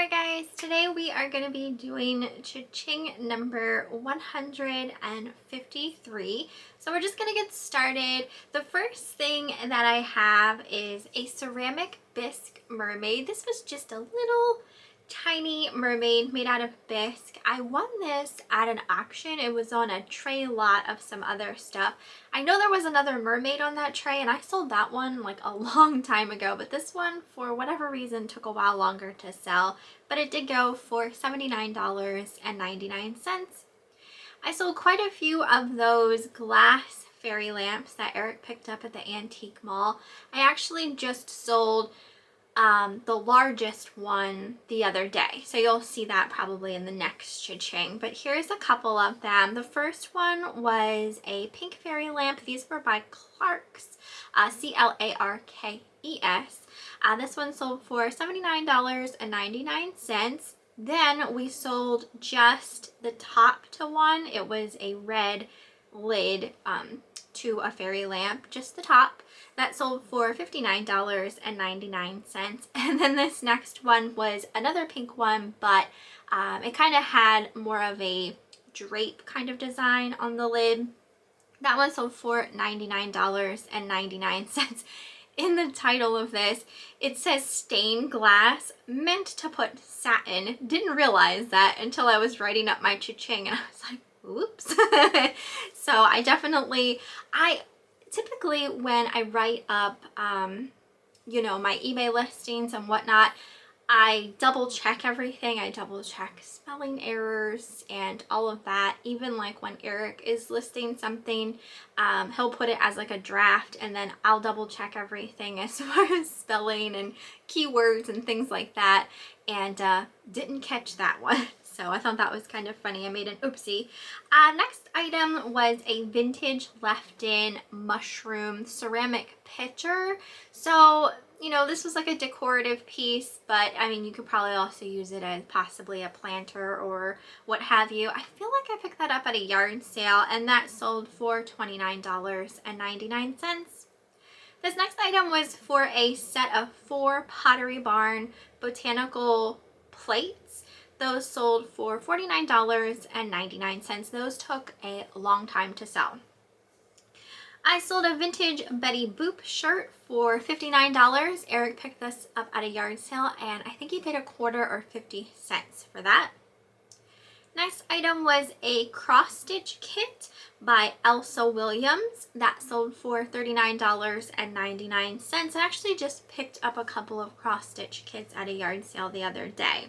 Alright guys, today we are going to be doing CHING number 153. So we're just going to get started. The first thing that I have is a ceramic bisque mermaid. This was just a little tiny mermaid made out of bisque. I won this at an auction. It was on a tray lot of some other stuff. I know there was another mermaid on that tray and I sold that one like a long time ago, but this one for whatever reason took a while longer to sell, but it did go for $79.99. I sold quite a few of those glass fairy lamps that Eric picked up at the antique mall. I actually just sold the largest one the other day, so you'll see that probably in the next cha-ching, but here's a couple of them. The first one was a pink fairy lamp. These were by Clark's, C-L-A-R-K-E-S. This one sold for $79.99. Then we sold just the top to one. It was a red lid to a fairy lamp, just the top. That sold for $59.99. And then this next one was another pink one, but it kind of had more of a drape kind of design on the lid. That one sold for $99.99. In the title of this, it says stained glass, meant to put satin. Didn't realize that until I was writing up my cha-ching and I was like, oops. So I typically when I write up, you know, my eBay listings and whatnot, I double check everything. I double check spelling errors and all of that. Even like when Eric is listing something, he'll put it as like a draft and then I'll double check everything as far as spelling and keywords and things like that, and didn't catch that one. So I thought that was kind of funny. I made an oopsie. Next item was a vintage left-in mushroom ceramic pitcher. So, you know, this was like a decorative piece, but I mean, you could probably also use it as possibly a planter or what have you. I feel like I picked that up at a yard sale and that sold for $29.99. This next item was for a set of 4 Pottery Barn botanical plates. Those sold for $49.99. Those took a long time to sell. I sold a vintage Betty Boop shirt for $59. Eric picked this up at a yard sale and I think he paid a quarter or 50 cents for that. Next item was a cross stitch kit by Elsa Williams. That sold for $39.99. I actually just picked up a couple of cross stitch kits at a yard sale the other day.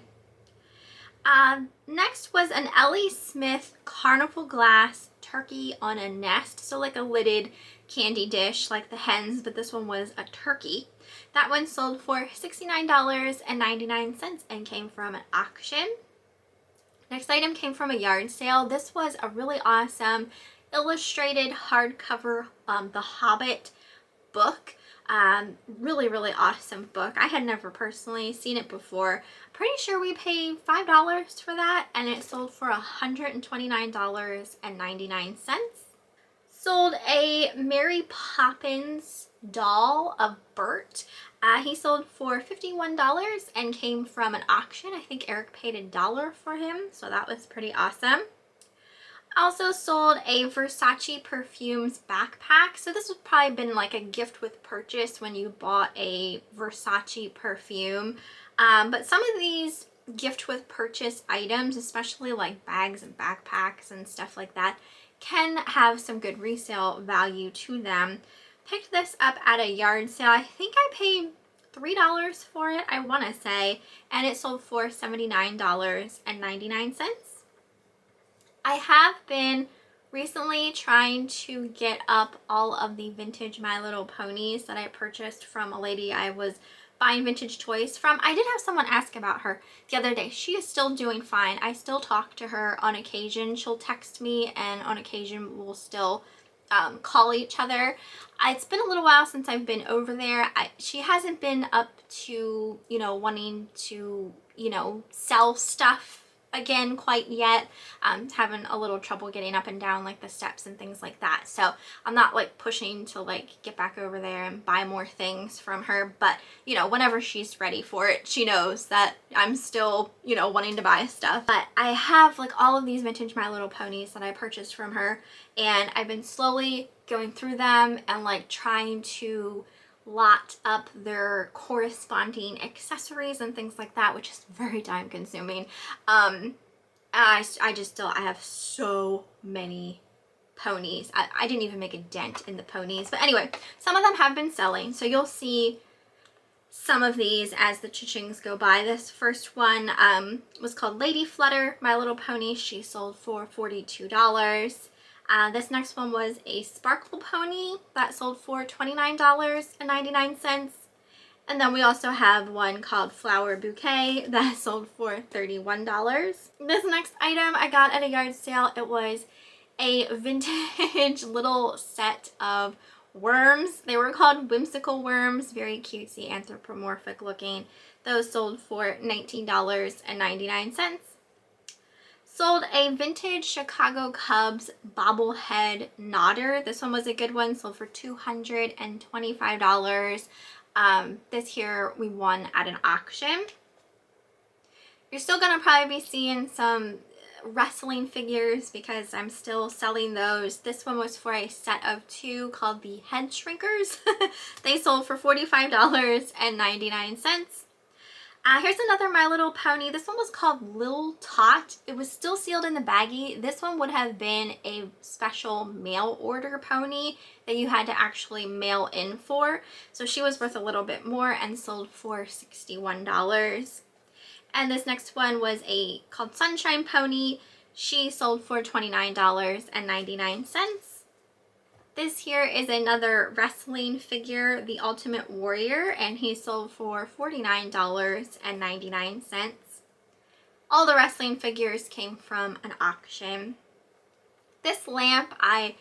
Next was an Ellie Smith carnival glass turkey on a nest, so like a lidded candy dish like the hens, but this one was a turkey. That one sold for $69.99 and came from an auction. Next item came from a yard sale. This was a really awesome illustrated hardcover The Hobbit book. Really awesome book. I had never personally seen it before. Pretty sure we paid $5 for that and it sold for $129.99. Sold a Mary Poppins doll of Bert. He sold for $51 and came from an auction. I think Eric paid $1 for him, so that was pretty awesome. Also sold a Versace perfumes backpack. So this would probably been like a gift with purchase when you bought a Versace perfume. But some of these gift with purchase items, especially like bags and backpacks and stuff like that, can have some good resale value to them. Picked this up at a yard sale. I think I paid $3 for it, I want to say, and it sold for $79.99. I have been recently trying to get up all of the vintage My Little Ponies that I purchased from a lady I was buying vintage toys from. I did have someone ask about her the other day. She is still doing fine. I still talk to her on occasion. She'll text me and on occasion we'll still call each other. It's been a little while since I've been over there. She hasn't been up to, you know, wanting to, you know, sell stuff again quite yet. Having a little trouble getting up and down like the steps and things like that. So I'm not like pushing to like get back over there and buy more things from her. But, you know, whenever she's ready for it, she knows that I'm still, you know, wanting to buy stuff. But I have like all of these vintage My Little Ponies that I purchased from her, and I've been slowly going through them and like trying to lot up their corresponding accessories and things like that, which is very time consuming. I have so many ponies. I didn't even make a dent in the ponies. But anyway, some of them have been selling. So you'll see some of these as the cha-chings go by. This first one was called Lady Flutter, My Little Pony. She sold for $42. This next one was a Sparkle Pony that sold for $29.99. And then we also have one called Flower Bouquet that sold for $31. This next item I got at a yard sale. It was a vintage little set of worms. They were called whimsical worms, very cutesy, anthropomorphic looking. Those sold for $19.99. Sold a vintage Chicago Cubs bobblehead nodder. This one was a good one, sold for $225. This here we won at an auction. You're still gonna probably be seeing some wrestling figures because I'm still selling those. This one was for a set of 2 called the Head Shrinkers. They sold for $45.99. Here's another My Little Pony. This one was called Lil Tot. It was still sealed in the baggie. This one would have been a special mail order pony that you had to actually mail in for. So she was worth a little bit more and sold for $61. And this next one was called Sunshine Pony. She sold for $29.99. This here is another wrestling figure, the Ultimate Warrior, and he sold for $49.99. All the wrestling figures came from an auction. This lamp I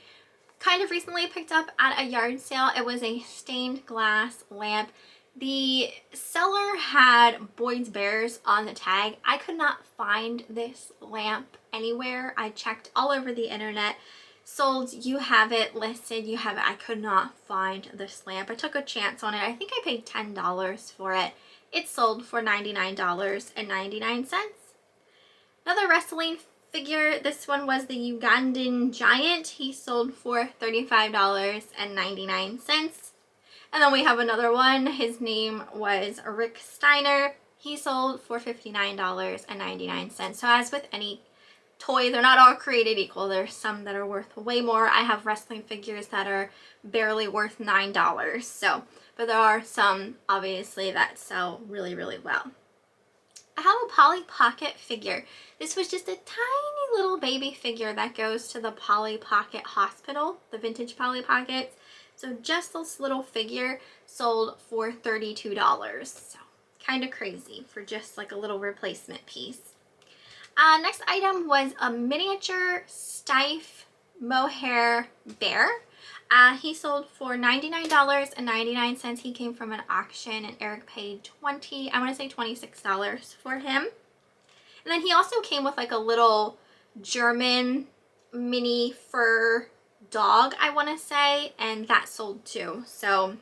kind of recently picked up at a yard sale. It was a stained glass lamp. The seller had Boyd's Bears on the tag. I could not find this lamp anywhere. I checked all over the internet. Sold, you have it listed, you have it. I could not find this lamp. I took a chance on it. I think I paid $10 for it. It sold for $99.99. Another wrestling figure. This one was the Ugandan Giant. He sold for $35.99. And then we have another one. His name was Rick Steiner. He sold for $59.99. So as with any toy, they're not all created equal. There's some that are worth way more. I have wrestling figures that are barely worth $9. So, but there are some obviously that sell really, really well. I have a Polly Pocket figure. This was just a tiny little baby figure that goes to the Polly Pocket Hospital, the vintage Polly Pockets. So just this little figure sold for $32. So kind of crazy for just like a little replacement piece. Next item was a miniature Stiff mohair bear. He sold for $99.99. He came from an auction and Eric paid $26 for him. And then he also came with like a little German mini fur dog, I want to say, and that sold too. So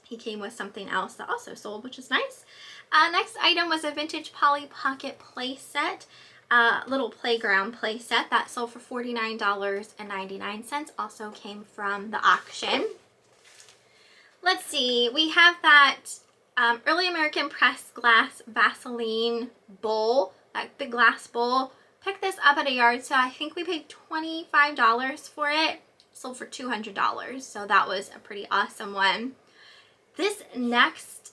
he came with something else that also sold, which is nice. Next item was a vintage Polly Pocket play set. Little playground play set that sold for $49.99. Also came from the auction. Let's see, we have that Early American pressed glass Vaseline bowl, that big glass bowl. Picked this up at a yard sale. I think we paid $25 for it. Sold for $200, so that was a pretty awesome one. This next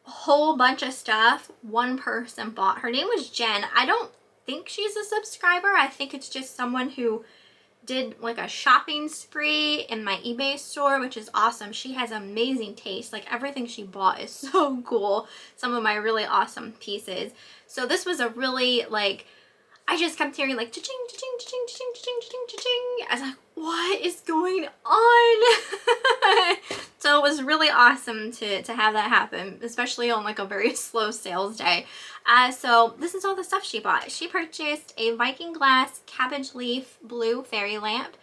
whole bunch of stuff, one person bought. Her name was Jen. I don't think she's a subscriber. I think it's just someone who did like a shopping spree in my eBay store, which is awesome. She has amazing taste. Like everything she bought is so cool. Some of my really awesome pieces. So this was a really like, I just kept hearing like cha-ching, cha-ching, cha-ching, cha-ching, cha-ching, cha-ching, cha-ching. I was like, what is going on? So it was really awesome to have that happen, especially on like a very slow sales day. So this is all the stuff she bought. She purchased a Viking glass cabbage leaf blue fairy lamp.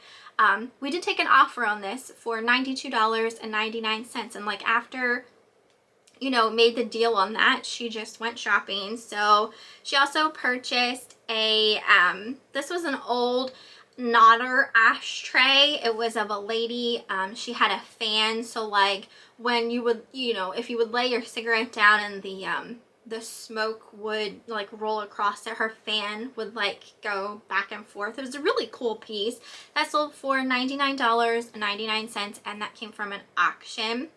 We did take an offer on this for $92.99, and like after, you know, made the deal on that, she just went shopping. So she also purchased a this was an old Nodder ashtray. It was of a lady. She had a fan, so like when you would, you know, if you would lay your cigarette down and the smoke would like roll across it, her fan would like go back and forth. It was a really cool piece that sold for $99.99, and that came from an auction.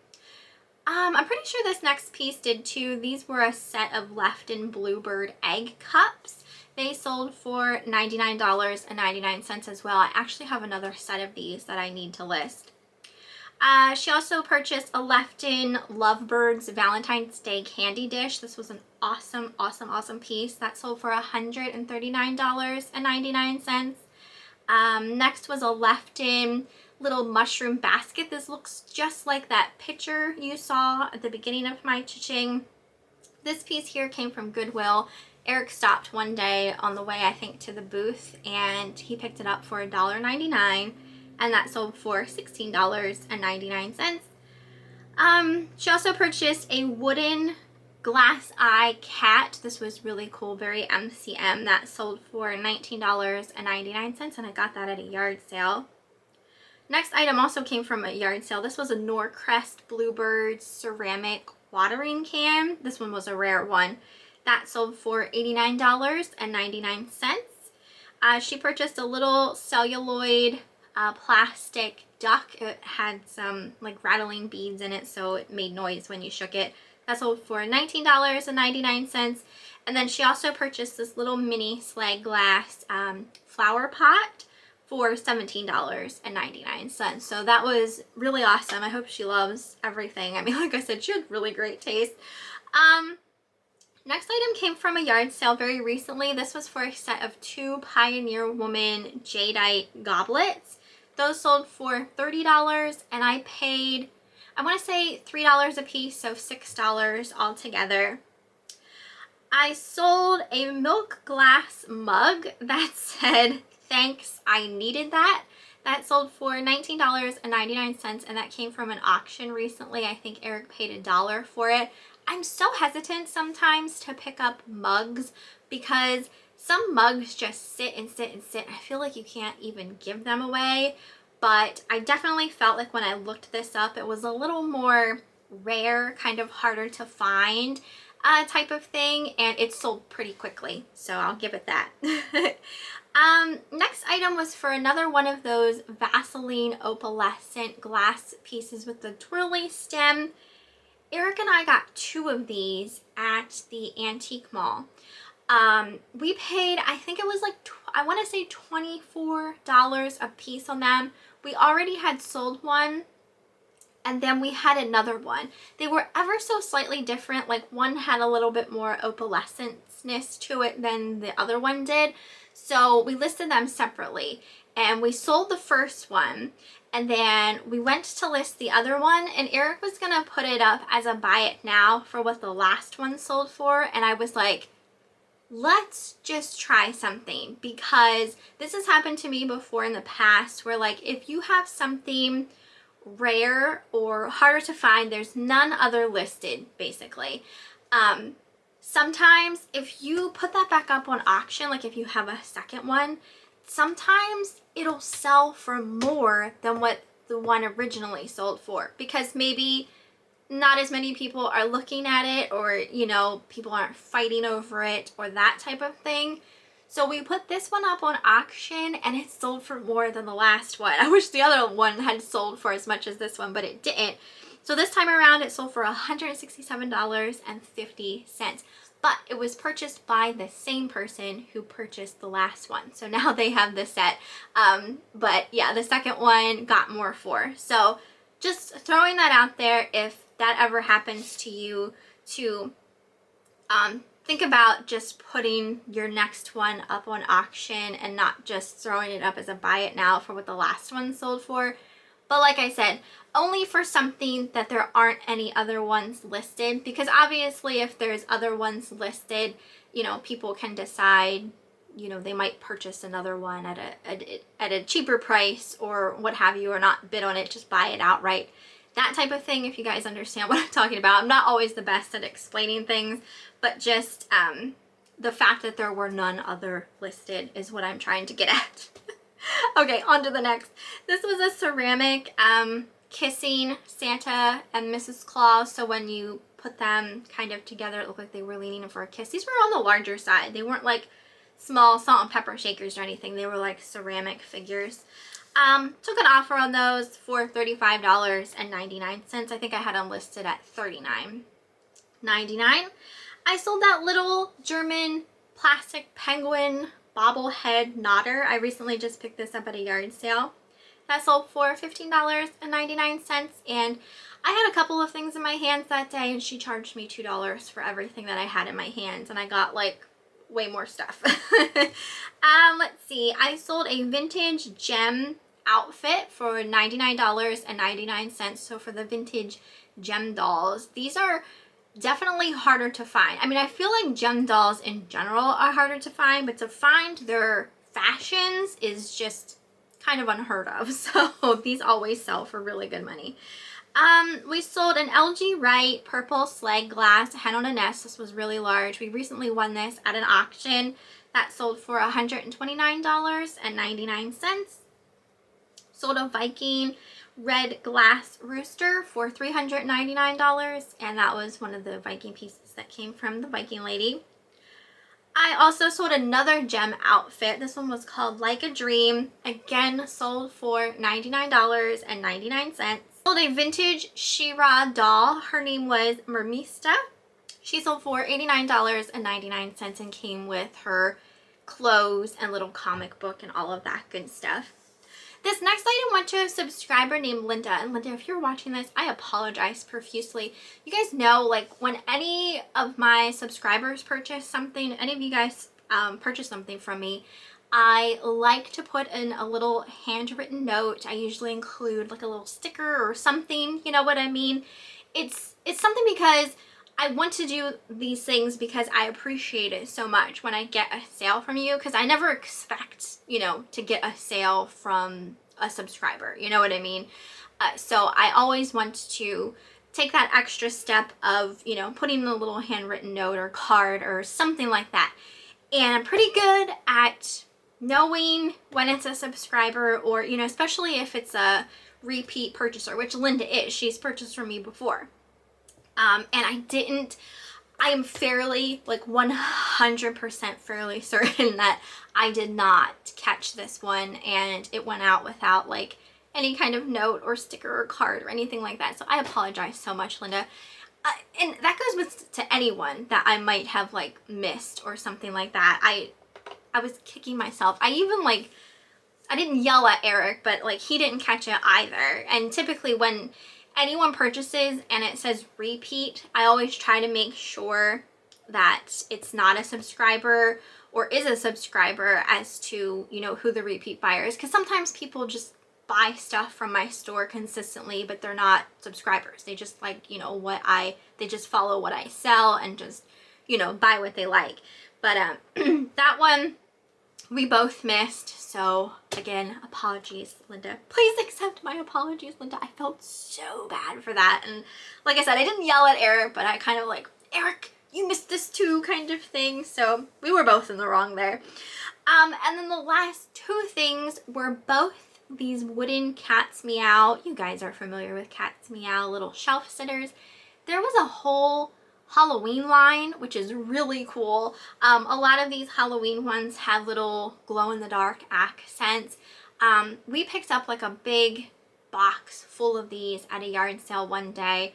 I'm pretty sure this next piece did too. These were a set of Lefton Bluebird egg cups. They sold for $99.99 as well. I actually have another set of these that I need to list. She also purchased a Lefton Lovebirds Valentine's Day candy dish. This was an awesome, awesome, awesome piece. That sold for $139.99. Next was a Lefton little mushroom basket. This looks just like that picture you saw at the beginning of my cha-ching. This piece here came from Goodwill. Eric stopped one day on the way, I think, to the booth, and he picked it up for $1.99, and that sold for $16.99. She also purchased a wooden glass eye cat. This was really cool, very MCM. That sold for $19.99, and I got that at a yard sale. Next item also came from a yard sale. This was a Norcrest Bluebird ceramic watering can. This one was a rare one. That sold for $89.99. She purchased a little celluloid plastic duck. It had some like rattling beads in it, so it made noise when you shook it. That sold for $19.99. And then she also purchased this little mini slag glass flower pot for $17.99. So that was really awesome. I hope she loves everything. I mean, like I said, she had really great taste. Next item came from a yard sale very recently. This was for a set of 2 Pioneer Woman jadeite goblets. Those sold for $30, and I paid, I want to say $3 a piece, so $6 altogether. I sold a milk glass mug that said, "Thanks, I needed that." That sold for $19.99, and that came from an auction recently. I think Eric paid $1 for it. I'm so hesitant sometimes to pick up mugs because some mugs just sit and sit and sit. I feel like you can't even give them away, but I definitely felt like when I looked this up, it was a little more rare, kind of harder to find type of thing, and it sold pretty quickly, so I'll give it that. Next item was for another one of those Vaseline opalescent glass pieces with the twirly stem. Eric and I got 2 of these at the antique mall. We paid, I think it was like, I want to say $24 a piece on them. We already had sold one, and then we had another one. They were ever so slightly different. Like one had a little bit more opalescence to it than the other one did. So we listed them separately, and we sold the first one, and then we went to list the other one, and Eric was gonna put it up as a buy it now for what the last one sold for, and I was like, let's just try something, because this has happened to me before in the past where like if you have something rare or harder to find, there's none other listed basically. Sometimes if you put that back up on auction, like if you have a second one, sometimes it'll sell for more than what the one originally sold for, because maybe not as many people are looking at it, or you know, people aren't fighting over it or that type of thing. So we put this one up on auction, and it sold for more than the last one. I wish the other one had sold for as much as this one, but it didn't. So this time around it sold for $167.50, but it was purchased by the same person who purchased the last one. So now they have the set. But yeah, the second one got more for. So just throwing that out there, if that ever happens to you, to think about just putting your next one up on auction and not just throwing it up as a buy it now for what the last one sold for. But like I said, only for something that there aren't any other ones listed, because obviously if there's other ones listed, you know, people can decide, you know, they might purchase another one at a cheaper price or what have you, or not bid on it, just buy it outright. That type of thing, if you guys understand what I'm talking about. I'm not always the best at explaining things, but just the fact that there were none other listed is what I'm trying to get at. Okay, on to the next. This was a ceramic kissing Santa and Mrs. Claus. So when you put them kind of together, it looked like they were leaning for a kiss. These were on the larger side. They weren't like small salt and pepper shakers or anything. They were like ceramic figures. Took an offer on those for $35.99. I think I had them listed at $39.99. I sold that little German plastic penguin bobblehead nodder. I recently just picked this up at a yard sale. That sold for $15.99, and I had a couple of things in my hands that day, and she charged me $2 for everything that I had in my hands, and I got like way more stuff. Let's see. I sold a vintage gem outfit for $99.99. So for the vintage gem dolls, these are definitely harder to find. I mean, I feel like gem dolls in general are harder to find, but to find their fashions is just kind of unheard of. So these always sell for really good money. We sold an LG Wright purple sled glass hen on a nest. This was really large. We recently won this at an auction that sold for $129.99. Sold a Viking red glass rooster for $399, and that was one of the Viking pieces that came from the Viking lady. I also sold another gem outfit. This one was called Like a Dream. Again, sold for $99.99. Sold a vintage She-Ra doll. Her name was Mermista. She sold for $89.99 and came with her clothes and little comic book and all of that good stuff. This next item went to a subscriber named Linda. And Linda, if you're watching this, I apologize profusely. You guys know, like, when any of my subscribers purchase something, any of you guys purchase something from me, I like to put in a little handwritten note. I usually include like a little sticker or something, you know what I mean? It's something because I want to do these things because I appreciate it so much when I get a sale from you, because I never expect, you know, to get a sale from a subscriber, you know what I mean? So I always want to take that extra step of, you know, putting a little handwritten note or card or something like that. And I'm pretty good at knowing when it's a subscriber, or, you know, especially if it's a repeat purchaser, which Linda is. She's purchased from me before. And I am fairly, like 100% fairly certain that I did not catch this one and it went out without like any kind of note or sticker or card or anything like that. So I apologize so much, Linda. And that goes to anyone that I might have like missed or something like that. I was kicking myself. I didn't yell at Eric, but like he didn't catch it either. And typically when anyone purchases and it says repeat, I always try to make sure that it's not a subscriber or is a subscriber as to, you know, who the repeat buyer is. Because sometimes people just buy stuff from my store consistently, but they're not subscribers. They just like, you know, they just follow what I sell and just, you know, buy what they like. But that one we both missed. So again, apologies, Linda. Please accept my apologies, Linda. I felt so bad for that. And like I said, I didn't yell at Eric, but I kind of like, Eric, you missed this too, kind of thing. So we were both in the wrong there. And then the last two things were both these wooden Cat's Meow. You guys are familiar with Cat's Meow, little shelf sitters. There was a whole Halloween line, which is really cool. A lot of these Halloween ones have little glow-in-the-dark accents. We picked up like a big box full of these at a yard sale one day.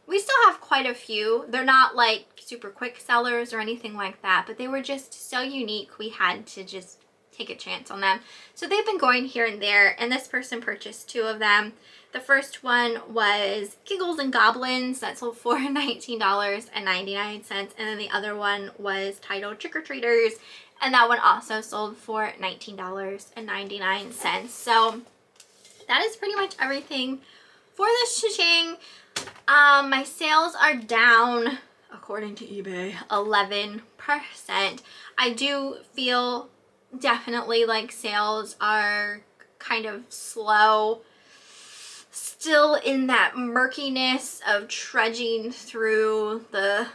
We still have quite a few. They're not like super quick sellers or anything like that, but they were just so unique we had to just take a chance on them. So they've been going here and there, and this person purchased 2 of them. The first one was Giggles and Goblins that sold for $19.99, and then the other one was titled Trick or Treaters, and that one also sold for $19.99. So that is pretty much everything for this cha-ching. My sales are down, according to eBay, 11%. I do feel definitely like sales are kind of slow, still in that murkiness of trudging through the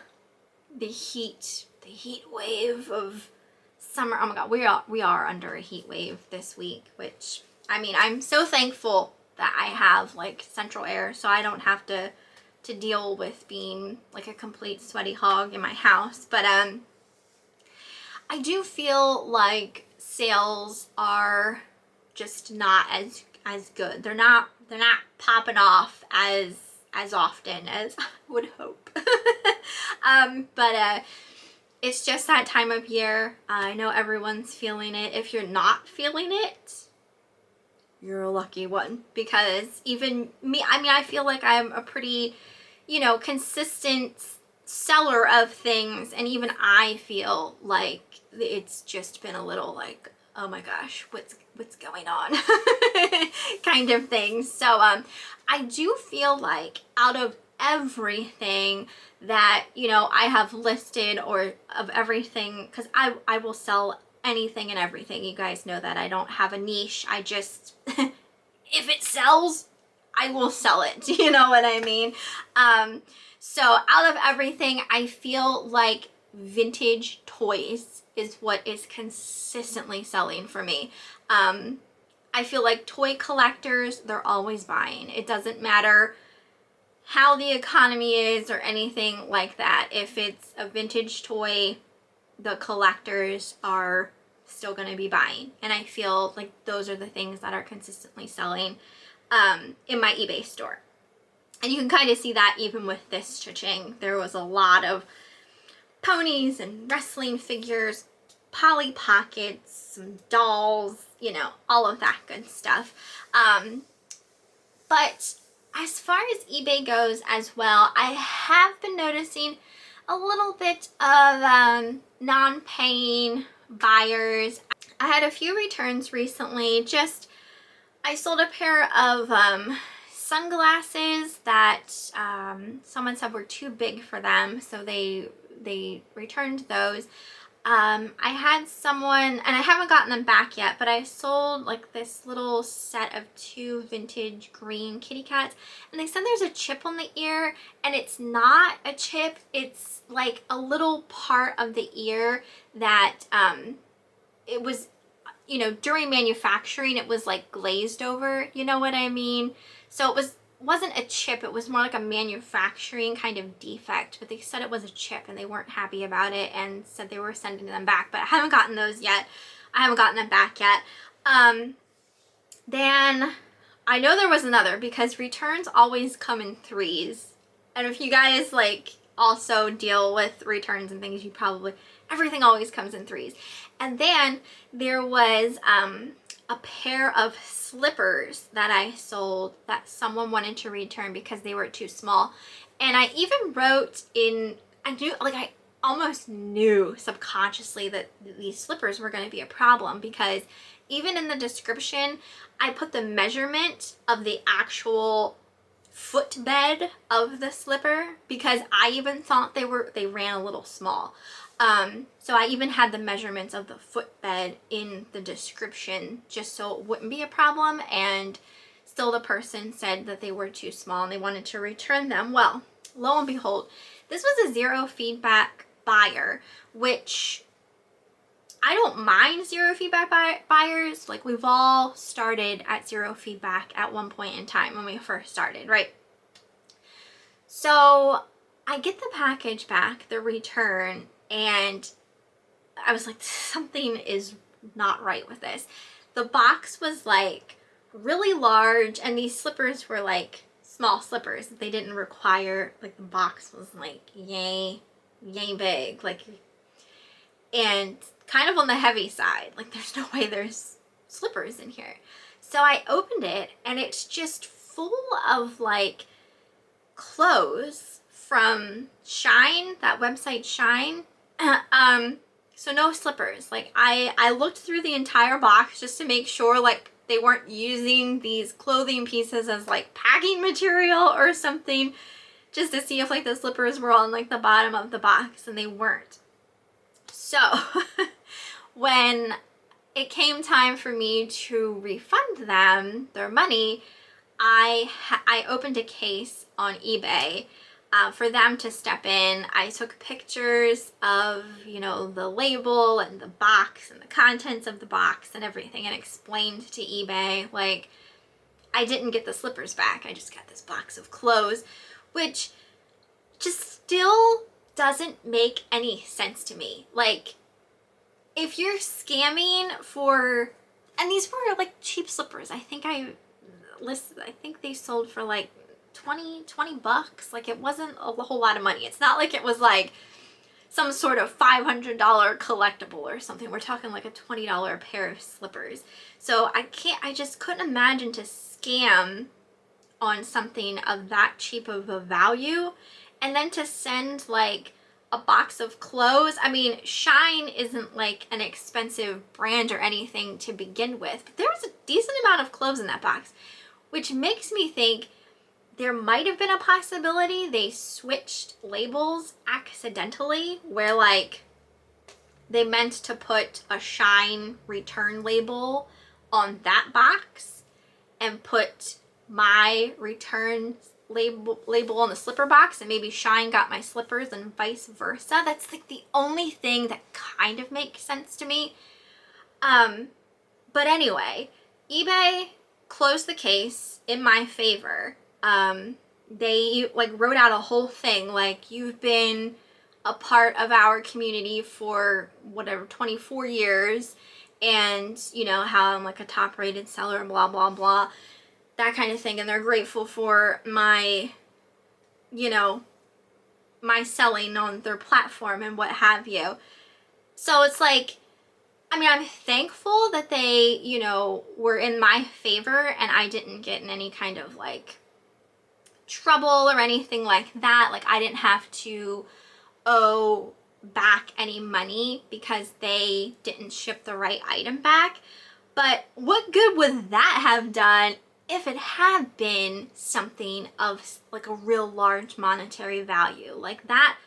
heat wave of summer. Oh my god, we are under a heat wave this week, which, I mean, I'm so thankful that I have like central air, so I don't have to deal with being like a complete sweaty hog in my house. But I do feel like sales are just not as good. They're not popping off as often as I would hope. But it's just that time of year. I know everyone's feeling it. If you're not feeling it, you're a lucky one, because even me, I mean, I feel like I'm a pretty, you know, consistent seller of things, and even I feel like it's just been a little like, oh my gosh, what's going on kind of thing. So I do feel like out of everything that, you know, I have listed, or of everything, because I will sell anything and everything. You guys know that I don't have a niche. I just if it sells, I will sell it. You know what I mean? So out of everything, I feel like vintage toys is what is consistently selling for me. I feel like toy collectors, they're always buying. It doesn't matter how the economy is or anything like that. If it's a vintage toy, the collectors are still going to be buying. And I feel like those are the things that are consistently selling in my eBay store. And you can kind of see that even with this cha-ching. There was a lot of ponies and wrestling figures, Polly Pockets, some dolls, you know, all of that good stuff. But as far as eBay goes as well, I have been noticing a little bit of non-paying buyers. I had a few returns recently. I sold a pair of sunglasses that someone said were too big for them, so they returned those. I had someone, and I haven't gotten them back yet, but I sold like this little set of 2 vintage green kitty cats, and they said there's a chip on the ear, and it's not a chip. It's like a little part of the ear that it was, you know, during manufacturing it was like glazed over, you know what I mean? So it wasn't a chip, it was more like a manufacturing kind of defect, but they said it was a chip and they weren't happy about it and said they were sending them back, but I haven't gotten those yet. I haven't gotten them back yet. Then I know there was another, because returns always come in 3s. And if you guys like also deal with returns and things, you probably, everything always comes in 3s. And then there was a pair of slippers that I sold that someone wanted to return because they were too small. And I even wrote in, I almost knew subconsciously that these slippers were going to be a problem, because even in the description I put the measurement of the actual footbed of the slipper, because I even thought they ran a little small. So I even had the measurements of the footbed in the description just so it wouldn't be a problem, and still the person said that they were too small and they wanted to return them. Well, lo and behold, this was a 0 feedback buyer, which I don't mind 0 feedback buyers. Like, we've all started at 0 feedback at one point in time when we first started, right? So I get the package back, the return, and I was like, something is not right with this. The box was like really large, and these slippers were like small slippers. They didn't require, like, the box was like yay big, like, and kind of on the heavy side. Like, there's no way there's slippers in here. So I opened it, and it's just full of like clothes from Shine, that website Shine. So no slippers. Like, I looked through the entire box just to make sure like they weren't using these clothing pieces as like packing material or something, just to see if like the slippers were on like the bottom of the box, and they weren't. So when it came time for me to refund them their money, I opened a case on eBay for them to step in. I took pictures of, you know, the label and the box and the contents of the box and everything, and explained to eBay, like, I didn't get the slippers back. I just got this box of clothes, which just still doesn't make any sense to me. Like, if you're scamming for, and these were like cheap slippers. I think they sold for like 20 bucks. Like, it wasn't a whole lot of money. It's not like it was like some sort of $500 collectible or something. We're talking like a $20 pair of slippers. So I just couldn't imagine to scam on something of that cheap of a value, and then to send like a box of clothes. I mean, Shine isn't like an expensive brand or anything to begin with, but there was a decent amount of clothes in that box, which makes me think there might have been a possibility they switched labels accidentally, where like they meant to put a Shine return label on that box and put my return label on the slipper box, and maybe Shine got my slippers and vice versa. That's like the only thing that kind of makes sense to me. But anyway, eBay closed the case in my favor. They like wrote out a whole thing like, you've been a part of our community for whatever 24 years, and you know how I'm like a top rated seller, blah blah blah, that kind of thing, and they're grateful for my, you know, my selling on their platform and what have you. So it's like, I mean, I'm thankful that they, you know, were in my favor and I didn't get in any kind of like trouble or anything like that. Like, I didn't have to owe back any money because they didn't ship the right item back. But what good would that have done if it had been something of like a real large monetary value? Like, that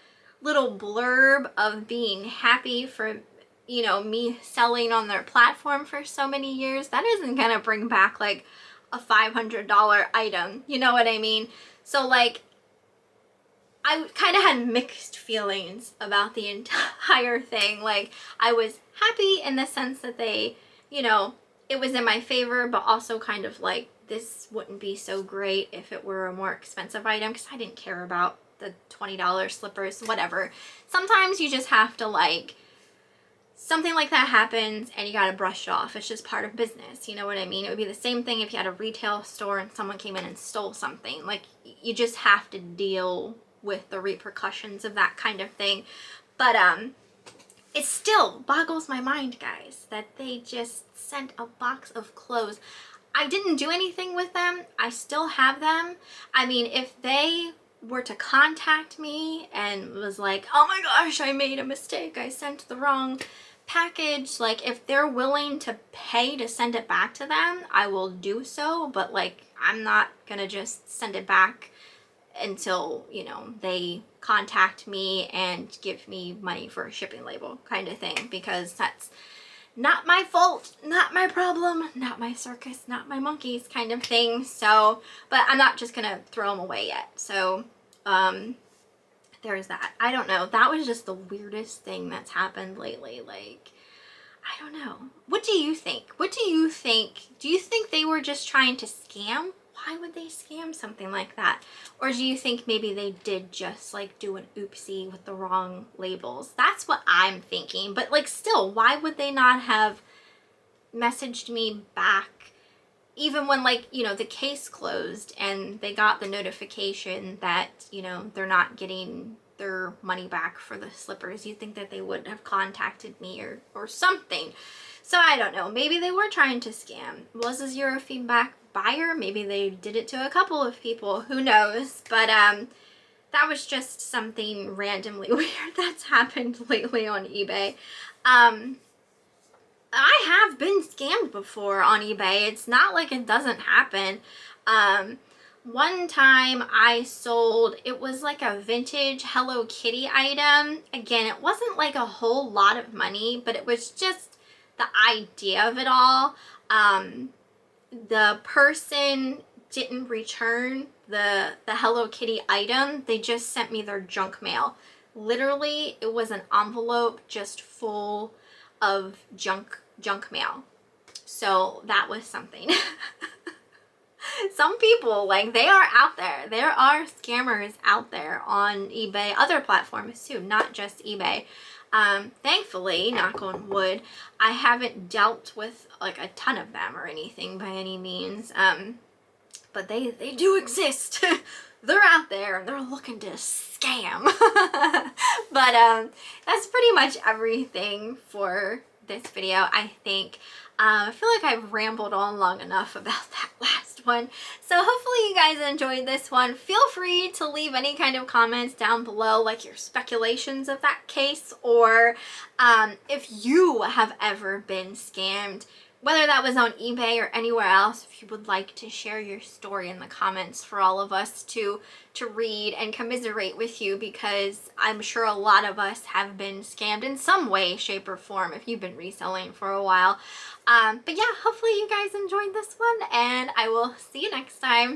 little blurb of being happy for, you know, me selling on their platform for so many years, that isn't gonna bring back like a $500 item, you know what I mean? So like, I kind of had mixed feelings about the entire thing. Like, I was happy in the sense that they, you know, it was in my favor, but also kind of like, this wouldn't be so great if it were a more expensive item, because I didn't care about the $20 slippers, whatever. Sometimes you just have to like, something like that happens and you gotta brush it off. It's just part of business, you know what I mean? It would be the same thing if you had a retail store and someone came in and stole something. Like, you just have to deal with the repercussions of that kind of thing. But it still boggles my mind, guys, that they just sent a box of clothes. I didn't do anything with them. I still have them. I mean, if they were to contact me and was like, oh my gosh, I made a mistake, I sent the wrong package, like, if they're willing to pay to send it back to them, I will do so. But like, I'm not gonna just send it back until, you know, they contact me and give me money for a shipping label kind of thing, because that's not my fault, not my problem, not my circus, not my monkeys kind of thing. So, but I'm not just gonna throw them away yet. So there's that. I don't know, that was just the weirdest thing that's happened lately. Like, I don't know, what do you think? Do you think they were just trying to scam? Why would they scam something like that? Or do you think maybe they did just like do an oopsie with the wrong labels? That's what I'm thinking. But like, still, why would they not have messaged me back even when, like, you know, the case closed and they got the notification that, you know, they're not getting their money back for the slippers. You'd think that they would have contacted me or something. So I don't know. Maybe they were trying to scam. Was a zero feedback buyer? Maybe they did it to a couple of people. Who knows? But that was just something randomly weird that's happened lately on eBay. I have been scammed before on eBay. It's not like it doesn't happen. One time I sold, it was like a vintage Hello Kitty item. Again, it wasn't like a whole lot of money, but it was just the idea of it all. The person didn't return the Hello Kitty item. They just sent me their junk mail. Literally, it was an envelope just full of junk mail. So that was something. Some people, like, they are out there. There are scammers out there on eBay, other platforms too, not just eBay. Thankfully, knock on wood, I haven't dealt with like a ton of them or anything by any means. But they do exist. They're out there and they're looking to scam. But that's pretty much everything for this video, I think. I feel like I've rambled on long enough about that last one. So hopefully you guys enjoyed this one. Feel free to leave any kind of comments down below, like your speculations of that case, or if you have ever been scammed, whether that was on eBay or anywhere else. If you would like to share your story in the comments for all of us to read and commiserate with you, because I'm sure a lot of us have been scammed in some way, shape, or form if you've been reselling for a while. But yeah, hopefully you guys enjoyed this one, and I will see you next time.